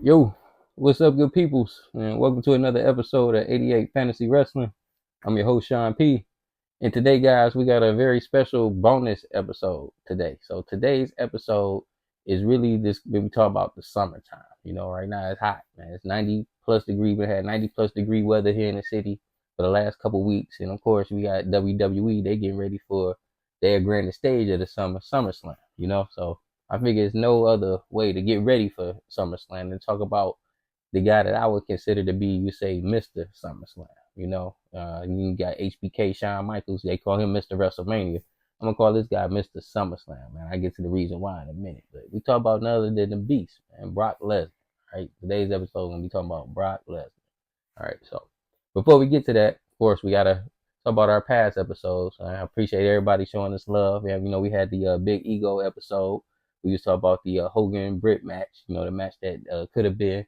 Yo, what's up, good peoples? And welcome to another episode of 88 Fantasy Wrestling. I'm your host, Sean P. And today, guys, we got a very special bonus episode today. So today's episode is really this when we talk about the summertime. Right now it's hot, man. It's 90 plus degree. We had 90 plus degree weather here in the city for the last couple weeks. And of course, we got WWE. They getting ready for their grandest stage of the SummerSlam. So I figure there's no other way to get ready for SummerSlam than talk about the guy that I would consider to be, you say, Mr. SummerSlam. You got HBK, Shawn Michaels. They call him Mr. WrestleMania. I'm gonna call this guy Mr. SummerSlam, man. I get to the reason why in a minute, but we talk about none other than the Beast, man, Brock Lesnar. Right? Today's episode gonna be talking about Brock Lesnar. All right. So before we get to that, of course, we gotta talk about our past episodes. I appreciate everybody showing us love. Yeah, we had the Big Ego episode. We used to talk about the Hogan Britt match. The match that could have been.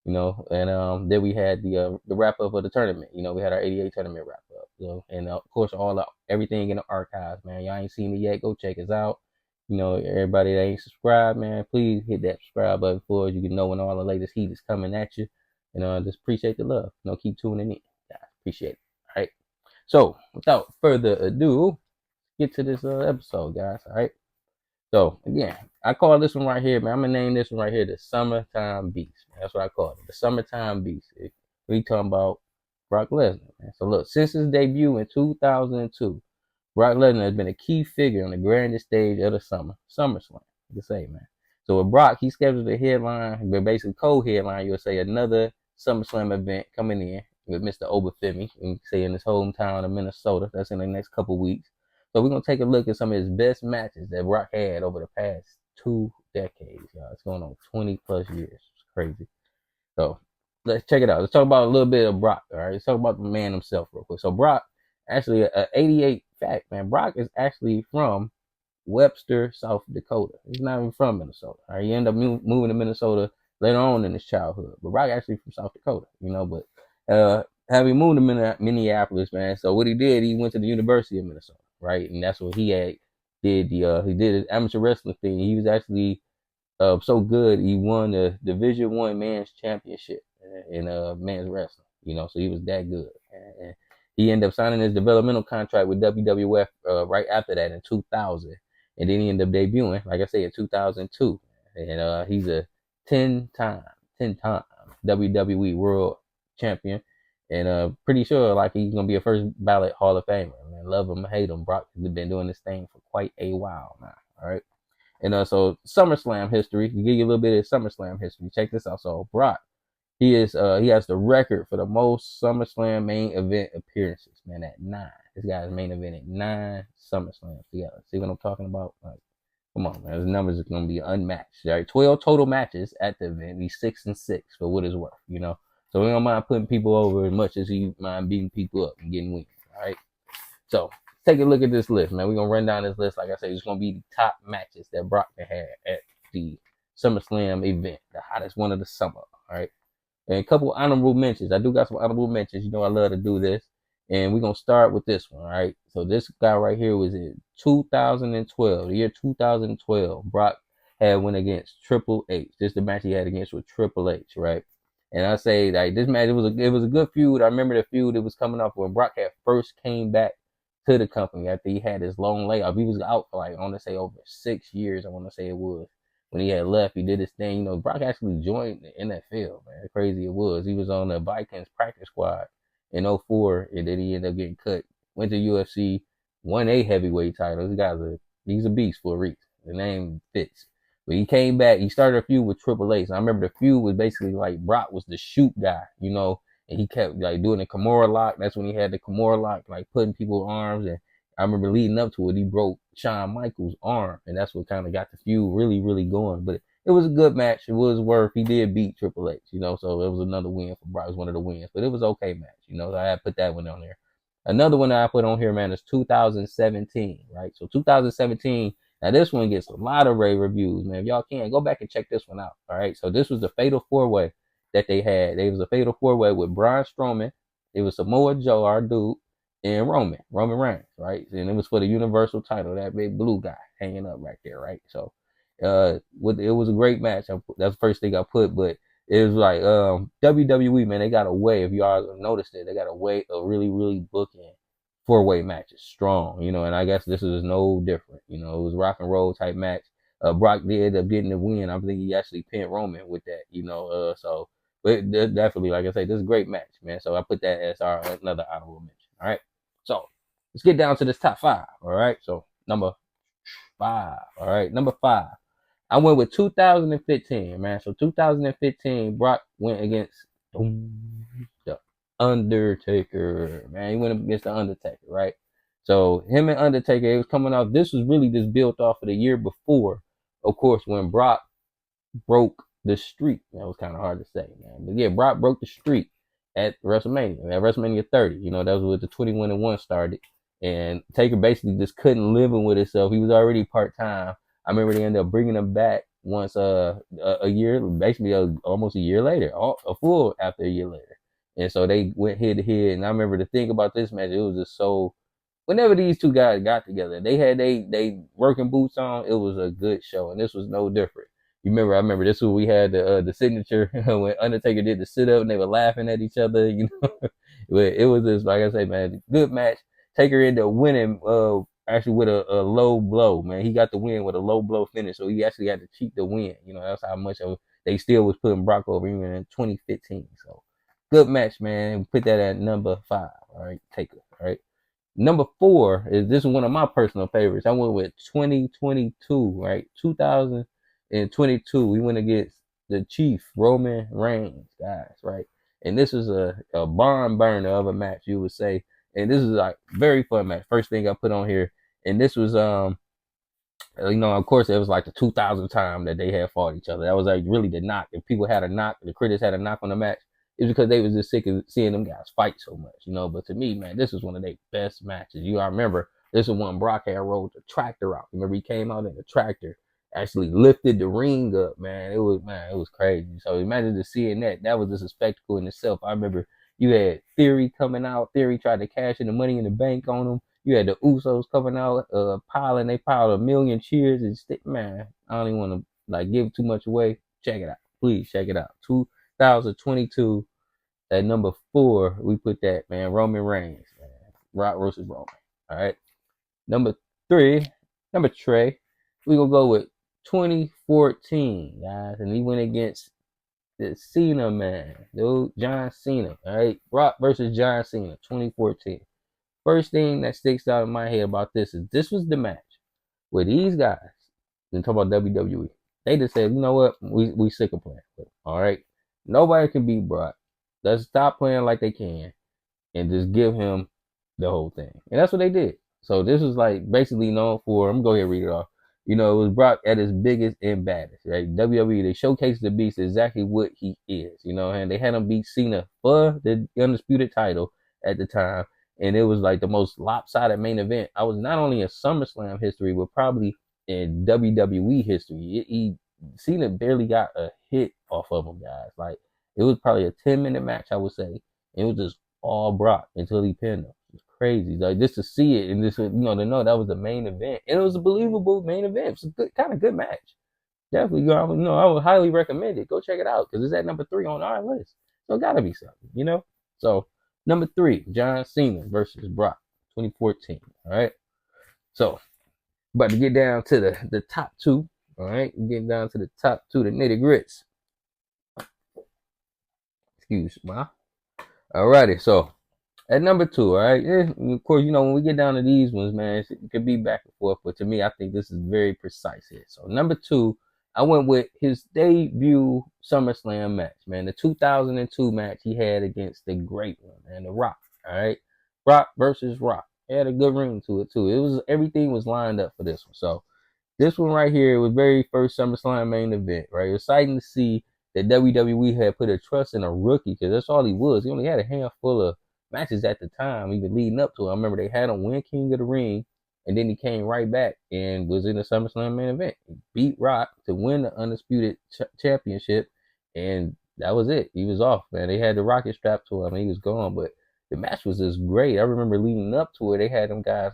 And then we had the wrap up of the tournament. We had our 88 tournament wrap up. And of course, everything in the archives, man. Y'all ain't seen it yet? Go check us out. Everybody that ain't subscribed, man, please hit that subscribe button for us. You can know when all the latest heat is coming at you. Just appreciate the love. Keep tuning in. Yeah, appreciate it. All right. So without further ado, get to this episode, guys. All right. So again, I call this one right here, man. I'm gonna name this one right here the Summertime Beast. Man. That's what I call it, the Summertime Beast. We talking about Brock Lesnar, man. So look, since his debut in 2002, Brock Lesnar has been a key figure on the grandest stage of the SummerSlam. You can say, man. So with Brock, he scheduled a headline, but basically co-headline, you'll say another SummerSlam event coming in with Mr. Obafemi, and say in his hometown of Minnesota. That's in the next couple weeks. So we're gonna take a look at some of his best matches that Brock had over the past 2 decades, y'all. It's going on 20 plus years. It's crazy. So let's check it out. Let's talk about a little bit of Brock. All right, let's talk about the man himself real quick. So Brock, actually, 88 fact, man. Brock is actually from Webster, South Dakota. He's not even from Minnesota. All right, he ended up moving to Minnesota later on in his childhood. But Brock actually from South Dakota, But having moved to Minneapolis, man. So what he did, he went to the University of Minnesota, right? And that's what he did he did his amateur wrestling thing. He was actually so good he won the Division I men's championship in men's wrestling. So he was that good. And he ended up signing his developmental contract with WWF right after that in 2000, and then he ended up debuting, like I say, in 2002. And he's a 10-time WWE World Champion, and pretty sure like he's gonna be a first ballot Hall of Famer. Man, love him, hate him, Brock has been doing this thing for quite a while now. All right. And so SummerSlam history, to give you a little bit of SummerSlam history. Check this out. So Brock, he has the record for the most SummerSlam main event appearances, man, at 9. This guy's main event at 9 SummerSlams together. See what I'm talking about? Like, come on, man. His numbers are gonna be unmatched. Right? 12 total matches at the event. He's 6-6 for what it's worth. So we don't mind putting people over as much as he mind beating people up and getting wins. All right. So take a look at this list, man. We're gonna run down this list. Like I said, it's gonna be the top matches that Brock had at the SummerSlam event, the hottest one of the summer. All right. And a couple honorable mentions. I do got some honorable mentions. I love to do this. And we're gonna start with this one, all right? So this guy right here was in 2012, the year 2012. Brock had went against Triple H. This is the match he had against with Triple H, right? And I say like this match, it was a good feud. I remember the feud that was coming up when Brock had first came back to the company after he had his long layoff. He was out for like I want to say over 6 years. I want to say it was when he had left. He did his thing. Brock actually joined the NFL. Man, how crazy it was. He was on the Vikings practice squad in '04, and then he ended up getting cut. Went to UFC, won a heavyweight title. He's a beast for a reason. The name fits. But he came back. He started a feud with Triple H. And I remember the feud was basically like Brock was the shoot guy, and he kept like doing the Kimura lock. That's when he had the Kimura lock, like putting people's arms. And I remember leading up to it, he broke Shawn Michaels' arm, and that's what kind of got the feud really, really going. But it was a good match. It was worth. He did beat Triple H, so it was another win for Brock. It was one of the wins, but it was okay match, So I had to put that one on there. Another one that I put on here, man, is 2017, right? So 2017. Now this one gets a lot of rave reviews, man. If y'all can go back and check this one out. All right. So this was the Fatal 4-Way that they had. It was a Fatal 4-Way with Braun Strowman. It was Samoa Joe, our dude, and Roman Reigns, right? And it was for the Universal title, that big blue guy hanging up right there, right? So, it was a great match. That's the first thing I put, but It was like WWE, man, they got a way, if y'all noticed it, they got a way of really, really booking four-way matches strong, and I guess this is no different. It was rock and roll type match. Brock did end up getting the win. I think he actually pinned Roman with that, so but definitely, like I say, this is a great match, man. So I put that as our another honorable mention. All right. So let's get down to this top five. All right. So number five. All right. Number five. I went with 2015, man. So 2015, Brock went against the Undertaker, man. He went against the Undertaker, right? So him and Undertaker, it was coming off. This was really just built off of the year before, of course, when Brock broke the streak. That was kind of hard to say, man. But yeah, Brock broke the streak at WrestleMania 30. That was with the 21-1 started. And Taker basically just couldn't live with himself. He was already part-time. I remember they ended up bringing him back once a year, basically almost a year later, a full after a year later. And so they went head to head. And I remember the thing about this match, it was just so, whenever these two guys got together, they had they working boots on. It was a good show, and this was no different. I remember this was we had the signature when Undertaker did the sit up and they were laughing at each other, But it was just, like I say, man, good match. Taker ended up winning actually with a low blow, man. He got the win with a low blow finish, so he actually had to cheat the win. That's how much they still was putting Brock over even in 2015. So good match, man. Put that at number five. All right, Taker. All right. Number four is, this is one of my personal favorites. I went with 2022, right? 2022. We went against the Chief, Roman Reigns, guys, right? And this is a barn burner of a match, you would say. And this is like very fun match. First thing I put on here. And this was of course, it was like the 2000th time that they had fought each other. That was like really the knock. If people had a knock, the critics had a knock on the match, it's because they was just sick of seeing them guys fight so much, But to me, man, this is one of their best matches. I remember this is when Brock had rolled the tractor out. Remember, he came out in the tractor, actually lifted the ring up, man. It was crazy. So imagine just seeing that. That was just a spectacle in itself. I remember you had Theory coming out. Theory tried to cash in the Money in the Bank on him. You had the Usos coming out, piling. They piled a million cheers and man. I don't even want to give too much away. Check it out, please check it out. 2022 at number four, we put that, man, Roman Reigns, man. Rock versus Roman. All right. Number three, number Trey, we gonna go with 2014, guys, and he went against the Cena man, dude, John Cena. All right, Rock versus John Cena, 2014. First thing that sticks out in my head about this is this was the match where these guys, and talk about WWE, they just said, you know what, we sick of playing. All right, nobody can beat Brock. Let's stop playing like they can and just give him the whole thing. And that's what they did. So this was like basically known for, I'm going to go ahead and read it off. It was Brock at his biggest and baddest, right? WWE, they showcased the beast exactly what he is, and they had him beat Cena for the undisputed title at the time. And it was like the most lopsided main event. I was not only in SummerSlam history, but probably in WWE history. Cena barely got a hit off of him, guys. Like, it was probably a 10-minute match, I would say. It was just all Brock until he pinned him. It's crazy. Like, just to see it and just, to know that was the main event. And it was a believable main event. It was a good, kind of good match. Definitely, I would highly recommend it. Go check it out because it's at number 3 on our list. So it gotta be something, So number 3, John Cena versus Brock, 2014. All right. So about to get down to the top 2. All right, getting down to the top 2, the nitty grits. Excuse me. Alrighty, so at number 2, all right. Of course, when we get down to these ones, man, it could be back and forth, but to me, I think this is very precise here. So number 2, I went with his debut SummerSlam match, man. The 2002 match he had against the great one, man, The Rock. All right, Brock versus Rock. It had a good ring to it too. Everything was lined up for this one. So this one right here was very first SummerSlam main event, right? It was exciting to see that WWE had put a trust in a rookie because that's all he was. He only had a handful of matches at the time, even leading up to it. I remember they had him win King of the Ring, and then he came right back and was in the SummerSlam main event. He beat Rock to win the Undisputed Championship, and that was it. He was off, man. They had the rocket strapped to him, and he was gone. But the match was just great. I remember leading up to it, they had them guys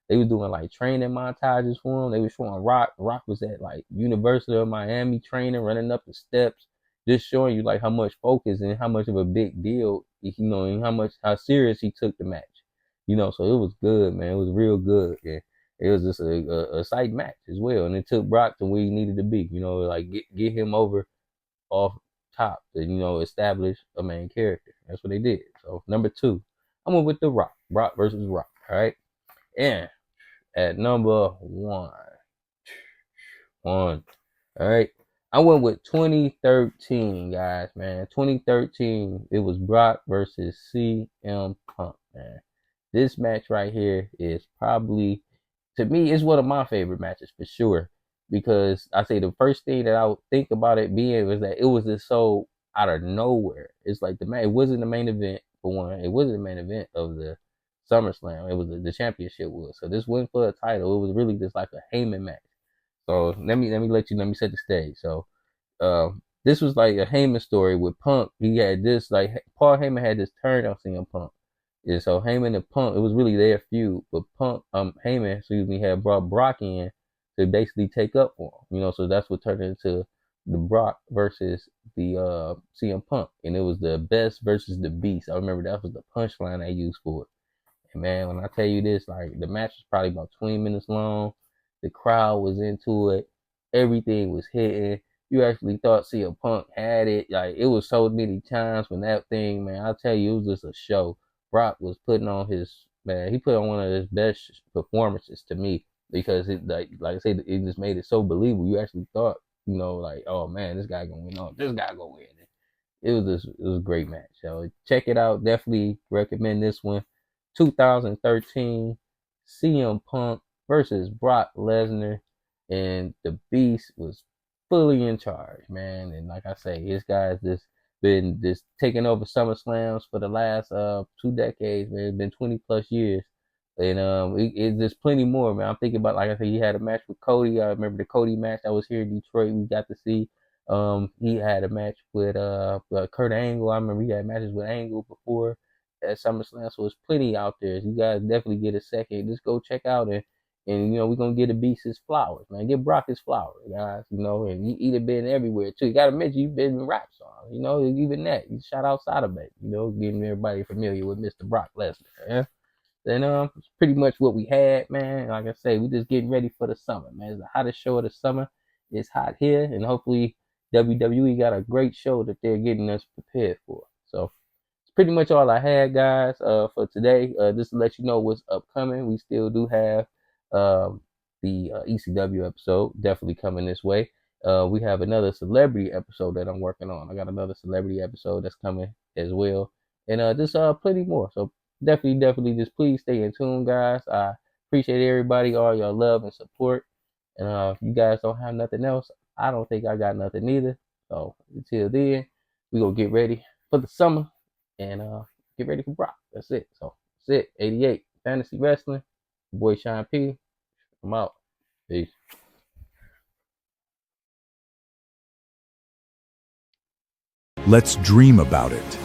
they was doing training montages for him. They were showing Rock. Rock was at University of Miami training, running up the steps, just showing you like how much focus and how much of a big deal, and how serious he took the match. So it was good, man. It was real good. Yeah. It was just a sight match as well. And it took Brock to where he needed to be, like get him over off top to, establish a main character. That's what they did. So number 2, I went with The Rock. Brock versus Rock. All right. And at number 1. All right. I went with 2013, guys, man. 2013, it was Brock versus CM Punk, man. This match right here is probably, to me, it's one of my favorite matches for sure. Because I say the first thing that I would think about it being was that it was just so out of nowhere. It's like it wasn't the main event for one. It wasn't the main event of the SummerSlam. It was the championship was. So this wasn't for a title. It was really just like a Heyman match. So let me set the stage. So this was like a Heyman story with Punk. He had this like Paul Heyman had this turn on CM Punk. And so Heyman and Punk, it was really their feud. But Heyman, had brought Brock in to basically take up for him. So that's what turned into the Brock versus the CM Punk. And it was the best versus the beast. I remember that was the punchline they used for it. And man, when I tell you this, like the match was probably about 20 minutes long. The crowd was into it. Everything was hitting. You actually thought CM Punk had it. Like it was so many times when that thing, man, I'll tell you, it was just a show. Brock was putting on he put on one of his best performances to me because it like I said, it just made it so believable. You actually thought, like, oh man, this guy gonna win. This guy gonna win. It was a great match. So check it out. Definitely recommend this one. 2013 CM Punk versus Brock Lesnar, and the Beast was fully in charge, man. And like I say, his guys been taking over SummerSlams for the last 2 decades, man. It's been 20 plus years. And there's plenty more, man. I'm thinking about, like I said, he had a match with Cody. I remember the Cody match that was here in Detroit. We got to see. He had a match with Kurt Angle. I remember he had matches with Angle before at SummerSlam. So there's plenty out there. So you guys definitely get a second. Just go check out and we're gonna get the Beast his flowers, man. Get Brock his flowers, guys. And he have been everywhere too. You gotta mention you've been in rap songs, even that. You shot outside of it, getting everybody familiar with Mr. Brock Lesnar. Yeah. Then it's pretty much what we had, man. Like I say, we just getting ready for the summer, man. It's the hottest show of the summer. It's hot here, and hopefully WWE got a great show that they're getting us prepared for. So it's pretty much all I had, guys, for today. Just to let you know what's upcoming. We still do have the ECW episode definitely coming this way. We have another celebrity episode that I'm working on. I got another celebrity episode that's coming as well, and just plenty more. So definitely just please stay in tune, guys. I appreciate everybody, all your love and support. And if you guys don't have nothing else, I don't think I got nothing either. So until then, we gonna get ready for the summer and get ready for Brock. That's it. So that's it. 88 Fantasy Wrestling. Your boy Sean P. I'm out. Peace. Let's dream about it.